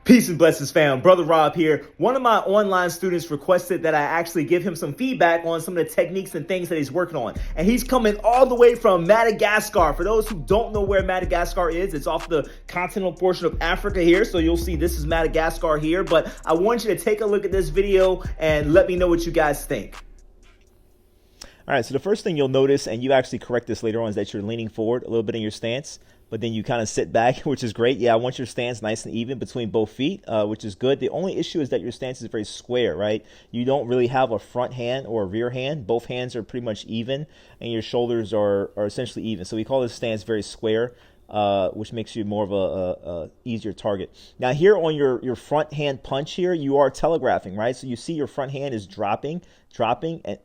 Peace and blessings, fam. Brother Rob here. One of my online students requested that I actually give him some feedback on some of the techniques and things that he's working on. And he's coming all the way from Madagascar. For those who don't know where Madagascar is, it's off the continental portion of Africa here. So you'll see this is Madagascar here. But I want you to take a look at this video and let me know what you guys think. All right, so the first thing you'll notice, and you actually correct this later on, is that you're leaning forward a little bit in your stance, but then you kind of sit back, which is great. Yeah, I want your stance nice and even between both feet, which is good. The only issue is that your stance is very square, right? You don't really have a front hand or a rear hand. Both hands are pretty much even, and your shoulders are essentially even. So we call this stance very square. Which makes you more of a easier target. Now here on your front hand punch here, you are telegraphing, right? So you see your front hand is dropping and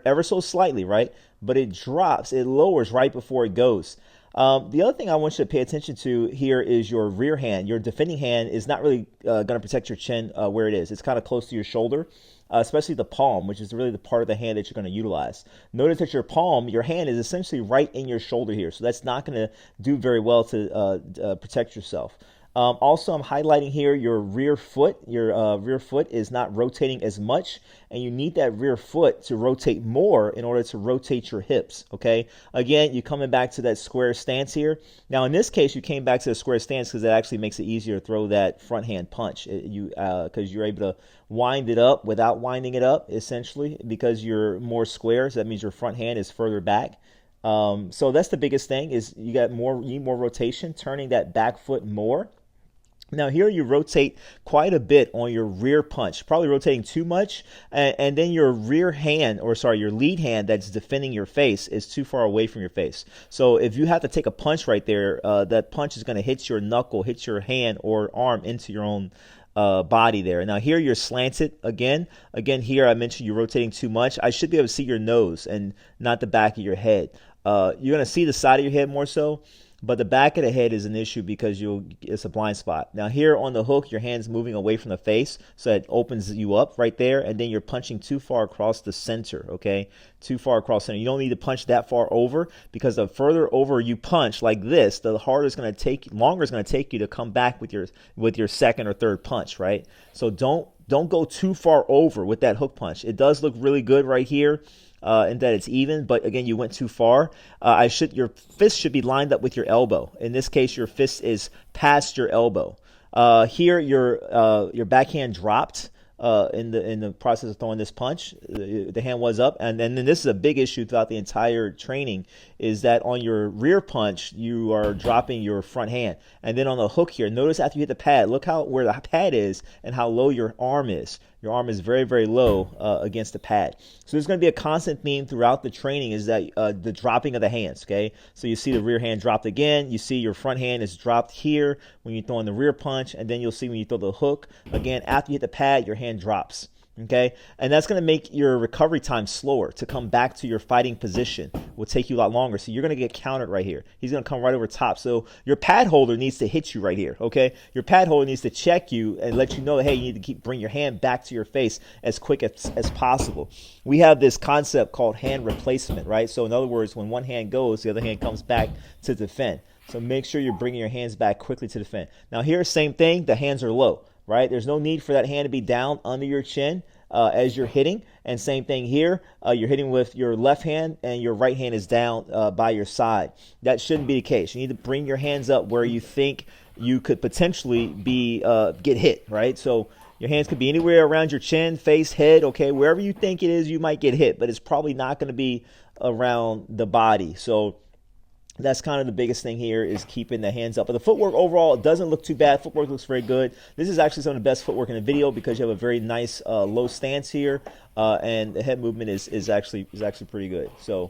ever so slightly, right? But it drops, it lowers right before it goes. The other thing I want you to pay attention to here is your rear hand. Your defending hand is not really going to protect your chin where it is. It's kind of close to your shoulder. Especially the palm, which is really the part of the hand that you're going to utilize. Notice that your palm, your hand is essentially right in your shoulder here, so that's not going to do very well to protect yourself. Also, I'm highlighting here your rear foot. Your rear foot is not rotating as much, and you need that rear foot to rotate more in order to rotate your hips, okay? Again, you're coming back to that square stance here. Now, in this case, you came back to the square stance because it actually makes it easier to throw that front hand punch because you're able to wind it up without winding it up, essentially, because you're more square, so that means your front hand is further back. So that's the biggest thing is you need more rotation, turning that back foot more. Now here you rotate quite a bit on your rear punch, probably rotating too much, and then your rear hand, your lead hand that's defending your face is too far away from your face. So if you have to take a punch right there, that punch is going to hit your knuckle, hit your hand or arm into your own body there. Now here you're slanted again. Here I mentioned you're rotating too much. I should be able to see your nose and not the back of your head. You're going to see the side of your head more so. But the back of the head is an issue because it's a blind spot. Now here on the hook, your hand's moving away from the face, so it opens you up right there, and then you're punching too far across the center, okay? Too far across center. You don't need to punch that far over because the further over you punch like this, the longer it's going to take you to come back with your second or third punch, right? So don't go too far over with that hook punch. It does look really good right here. And that it's even, but again, you went too far. Your fist should be lined up with your elbow. In this case, your fist is past your elbow. Here, your backhand dropped in the process of throwing this punch. The hand was up, and then this is a big issue throughout the entire training. Is that on your rear punch, you are dropping your front hand, and then on the hook here, notice after you hit the pad, look where the pad is and how low your arm is. Your arm is very, very low against the pad. So there's going to be a constant theme throughout the training is that the dropping of the hands, okay? So you see the rear hand dropped again. You see your front hand is dropped here when you're throwing the rear punch, and then you'll see when you throw the hook. Again, after you hit the pad, your hand drops. Okay, and that's going to make your recovery time slower. To come back to your fighting position will take you a lot longer. So you're going to get countered right here. He's going to come right over top. So your pad holder needs to hit you right here. Okay, your pad holder needs to check you and let you know, hey, you need to bring your hand back to your face as quick as possible. We have this concept called hand replacement, right? So in other words, when one hand goes, the other hand comes back to defend. So make sure you're bringing your hands back quickly to defend. Now here, same thing. The hands are low. Right? There's no need for that hand to be down under your chin as you're hitting. And same thing here. You're hitting with your left hand and your right hand is down by your side. That shouldn't be the case. You need to bring your hands up where you think you could potentially get hit, right? So your hands could be anywhere around your chin, face, head, okay? Wherever you think it is, you might get hit, but it's probably not going to be around the body. So that's kind of the biggest thing here is keeping the hands up. But the footwork overall, it doesn't look too bad. Footwork looks very good. This is actually some of the best footwork in the video because you have a very nice low stance here. And the head movement is actually pretty good. So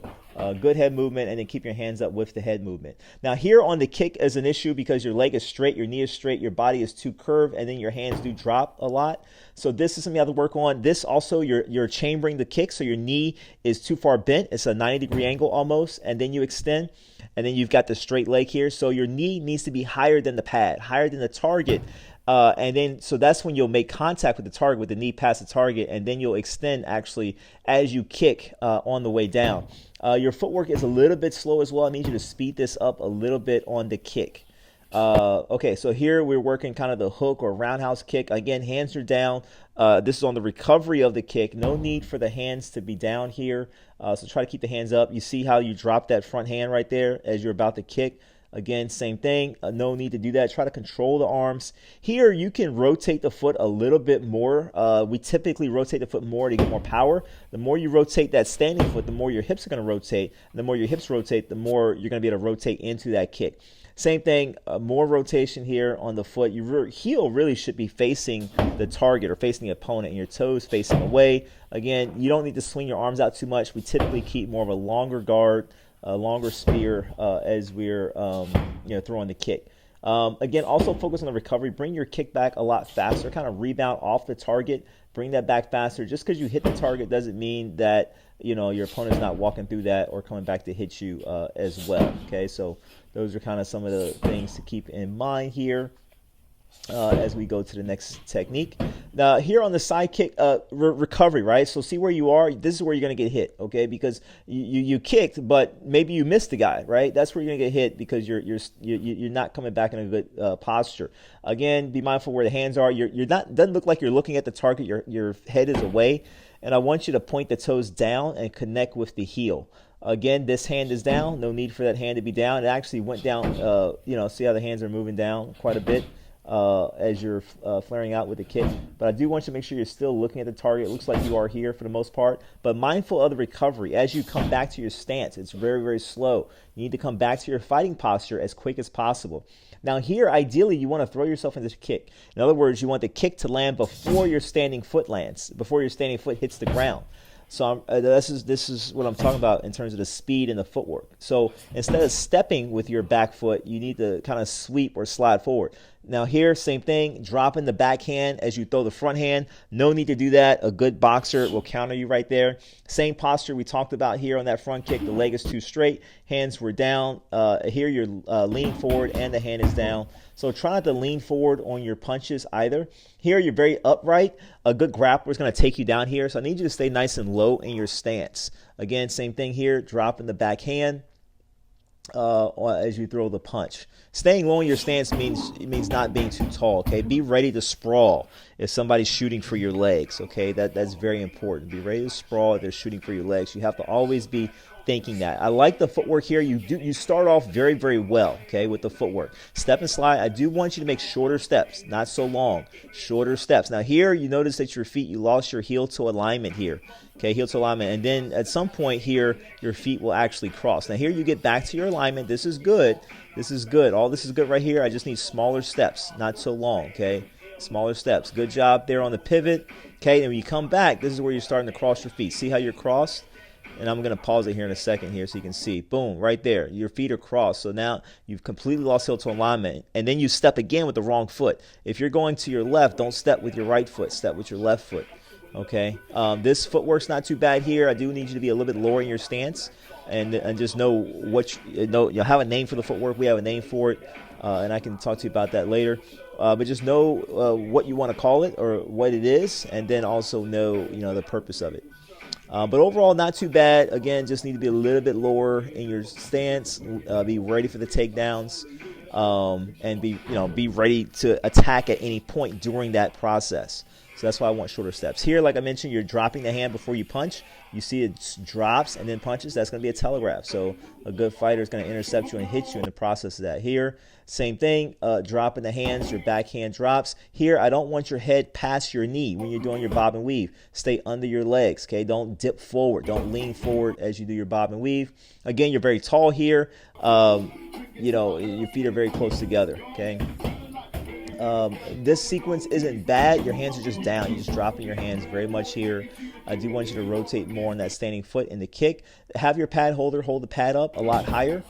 good head movement, and then keep your hands up with the head movement. Now here on the kick is an issue because your leg is straight, your knee is straight, your body is too curved, and then your hands do drop a lot. So this is something you have to work on. This also, you're chambering the kick, so your knee is too far bent. It's a 90-degree angle almost, and then you extend. And then you've got the straight leg here. So your knee needs to be higher than the pad, higher than the target. And then, so that's when you'll make contact with the target, with the knee past the target, and then you'll extend actually as you kick on the way down. Your footwork is a little bit slow as well. I need you to speed this up a little bit on the kick. Okay, so here we're working kind of the hook or roundhouse kick. Again, hands are down. This is on the recovery of the kick. No need for the hands to be down here. So try to keep the hands up. You see how you drop that front hand right there as you're about to kick. Again, same thing. No need to do that. Try to control the arms. Here, you can rotate the foot a little bit more. We typically rotate the foot more to get more power. The more you rotate that standing foot, the more your hips are going to rotate. And the more your hips rotate, the more you're going to be able to rotate into that kick. Same thing, more rotation here on the foot. Your heel really should be facing the target or facing the opponent, and your toes facing away. Again, you don't need to swing your arms out too much. We typically keep more of a longer guard, a longer spear as we're throwing the kick. Again, also focus on the recovery. Bring your kick back a lot faster. Kind of rebound off the target. Bring that back faster. Just because you hit the target doesn't mean that your opponent's not walking through that or coming back to hit you as well. Okay, so those are kind of some of the things to keep in mind here as we go to the next technique. Now, here on the side kick, recovery, right? So see where you are. This is where you're going to get hit, okay? Because you kicked, but maybe you missed the guy, right? That's where you're going to get hit because you're not coming back in a good posture. Again, be mindful where the hands are. You're not, doesn't look like you're looking at the target. Your head is away, and I want you to point the toes down and connect with the heel. Again, this hand is down. No need for that hand to be down. It actually went down. See how the hands are moving down quite a bit as you're flaring out with the kick. But I do want you to make sure you're still looking at the target. It looks like you are here for the most part. But mindful of the recovery. As you come back to your stance, it's very, very slow. You need to come back to your fighting posture as quick as possible. Now here, ideally, you want to throw yourself into the kick. In other words, you want the kick to land before your standing foot lands, before your standing foot hits the ground. So this is what I'm talking about in terms of the speed and the footwork. So instead of stepping with your back foot, you need to kind of sweep or slide forward. Now here, same thing, dropping the backhand as you throw the front hand. No need to do that. A good boxer will counter you right there. Same posture we talked about here on that front kick. The leg is too straight. Hands were down. Here you're leaning forward and the hand is down. So try not to lean forward on your punches either. Here you're very upright. A good grappler is going to take you down here. So I need you to stay nice and low in your stance. Again, same thing here, dropping the backhand as you throw the punch. Staying low in your stance means not being too tall, okay? Be ready to sprawl if somebody's shooting for your legs, okay? That's very important. Be ready to sprawl if they're shooting for your legs. You have to always be thinking that. I like the footwork here. You start off very, very well, okay, with the footwork. Step and slide. I do want you to make shorter steps, not so long. Shorter steps. Now here, you notice that your feet, you lost your heel to alignment here. Okay, heel to alignment. And then at some point here, your feet will actually cross. Now here you get back to your alignment. This is good. This is good. All this is good right here. I just need smaller steps, not so long, okay? Smaller steps. Good job there on the pivot. Okay, and when you come back, this is where you're starting to cross your feet. See how you're crossed? And I'm going to pause it here in a second here so you can see. Boom, right there. Your feet are crossed. So now you've completely lost heel to alignment. And then you step again with the wrong foot. If you're going to your left, don't step with your right foot. Step with your left foot. Okay. This footwork's not too bad here. I do need you to be a little bit lower in your stance. And just know you'll have a name for the footwork. We have a name for it. And I can talk to you about that later. But just know what you want to call it or what it is. And then also know, the purpose of it. But overall, not too bad. Again, just need to be a little bit lower in your stance. Be ready for the takedowns, and be ready to attack at any point during that process. So that's why I want shorter steps. Here, like I mentioned, you're dropping the hand before you punch. You see it drops and then punches. That's going to be a telegraph. So a good fighter is going to intercept you and hit you in the process of that. Here, same thing, dropping the hands, your backhand drops. Here, I don't want your head past your knee when you're doing your bob and weave. Stay under your legs, okay? Don't dip forward. Don't lean forward as you do your bob and weave. Again, you're very tall here. Your feet are very close together, okay? This sequence isn't bad. Your hands are just down. You're just dropping your hands very much here. I do want you to rotate more on that standing foot in the kick. Have your pad holder hold the pad up a lot higher.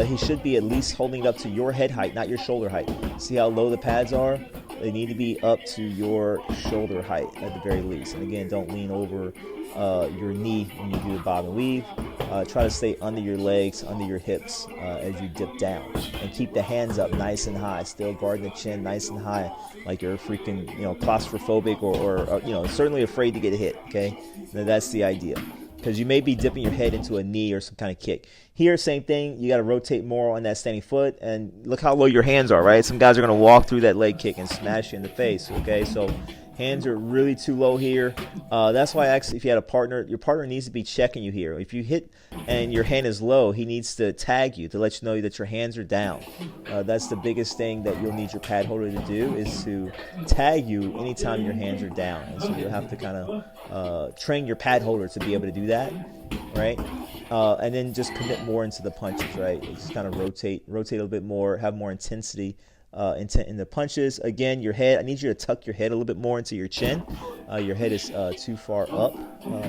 He should be at least holding it up to your head height, not your shoulder height. See how low the pads are? They need to be up to your shoulder height at the very least. And again, don't lean over your knee when you do the bob and weave. Try to stay under your legs, under your hips as you dip down. And keep the hands up nice and high. Still guarding the chin nice and high, like you're freaking, claustrophobic or certainly afraid to get hit, okay? Now, that's the idea. because you may be dipping your head into a knee or some kind of kick. Here, same thing. You got to rotate more on that standing foot, and look how low your hands are, right? Some guys are going to walk through that leg kick and smash you in the face, okay? So hands are really too low here. That's why actually if you had a partner, your partner needs to be checking you here. If you hit and your hand is low, he needs to tag you to let you know that your hands are down. That's the biggest thing that you'll need your pad holder to do, is to tag you anytime your hands are down. And so you'll have to kind of train your pad holder to be able to do that, right? And then just commit more into the punches, right? Just kind of rotate a little bit more, have more intensity in the punches. Again, your head, I need you to tuck your head a little bit more into your chin. Your head is too far up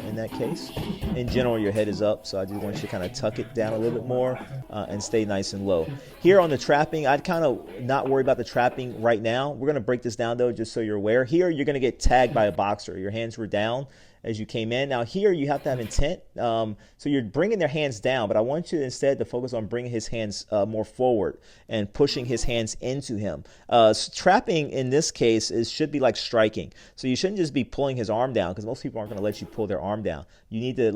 in that case. In general, your head is up, so I just want you to kind of tuck it down a little bit more and stay nice and low. Here on the trapping, I'd kind of not worry about the trapping right now. We're going to break this down, though, just so you're aware. Here, you're going to get tagged by a boxer. Your hands were down as you came in. Now here you have to have intent. So you're bringing their hands down, but I want you instead to focus on bringing his hands more forward and pushing his hands into him. Trapping in this case should be like striking. So you shouldn't just be pulling his arm down, because most people aren't going to let you pull their arm down. You need to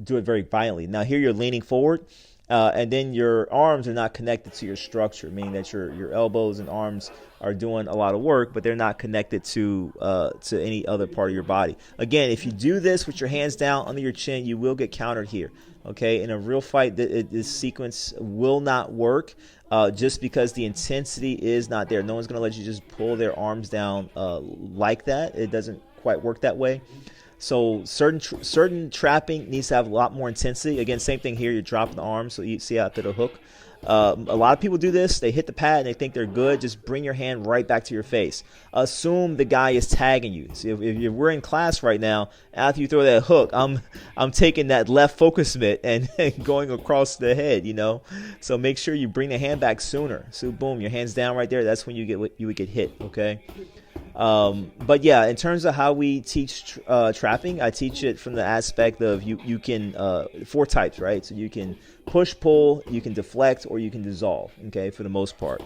do it very violently. Now here you're leaning forward. And then your arms are not connected to your structure, meaning that your elbows and arms are doing a lot of work, but they're not connected to any other part of your body. Again, if you do this with your hands down under your chin, you will get countered here. Okay, in a real fight, this sequence will not work just because the intensity is not there. No one's going to let you just pull their arms down like that. It doesn't quite work that way. So certain trapping needs to have a lot more intensity. Again, same thing here. You're dropping the arms, so you see after the hook. A lot of people do this. They hit the pad and they think they're good. Just bring your hand right back to your face. Assume the guy is tagging you. So if we're in class right now, after you throw that hook, I'm taking that left focus mitt and going across the head, So make sure you bring the hand back sooner. So boom, your hand's down right there. That's when you would get hit, okay? But yeah, in terms of how we teach trapping, I teach it from the aspect of you can 4 types, right? So you can push, pull, you can deflect, or you can dissolve, okay, for the most part.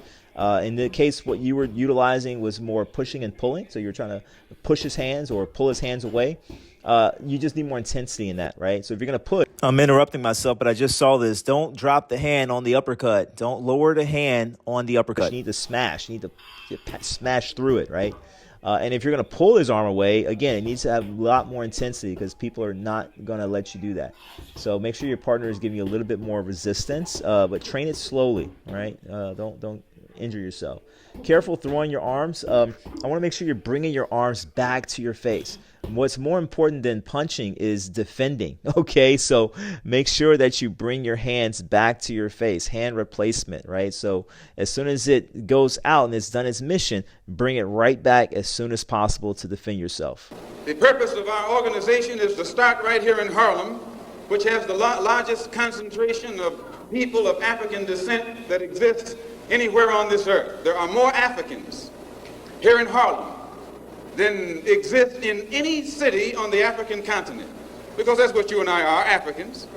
In the case, what you were utilizing was more pushing and pulling. So you're trying to push his hands or pull his hands away. You just need more intensity in that, right? So if you're going to push. I'm interrupting myself, but I just saw this. Don't drop the hand on the uppercut. Don't lower the hand on the uppercut. You need to smash. You need to smash through it, right? And if you're going to pull his arm away, again, it needs to have a lot more intensity, because people are not going to let you do that. So make sure your partner is giving you a little bit more resistance, but train it slowly, right? Don't injure yourself. Careful throwing your arms. I want to make sure you're bringing your arms back to your face. What's more important than punching is defending, okay? So make sure that you bring your hands back to your face, hand replacement, right? So as soon as it goes out and it's done its mission, bring it right back as soon as possible to defend yourself. The purpose of our organization is to start right here in Harlem, which has the largest concentration of people of African descent that exists anywhere on this earth. There are more Africans here in Harlem than exist in any city on the African continent, because that's what you and I are, Africans.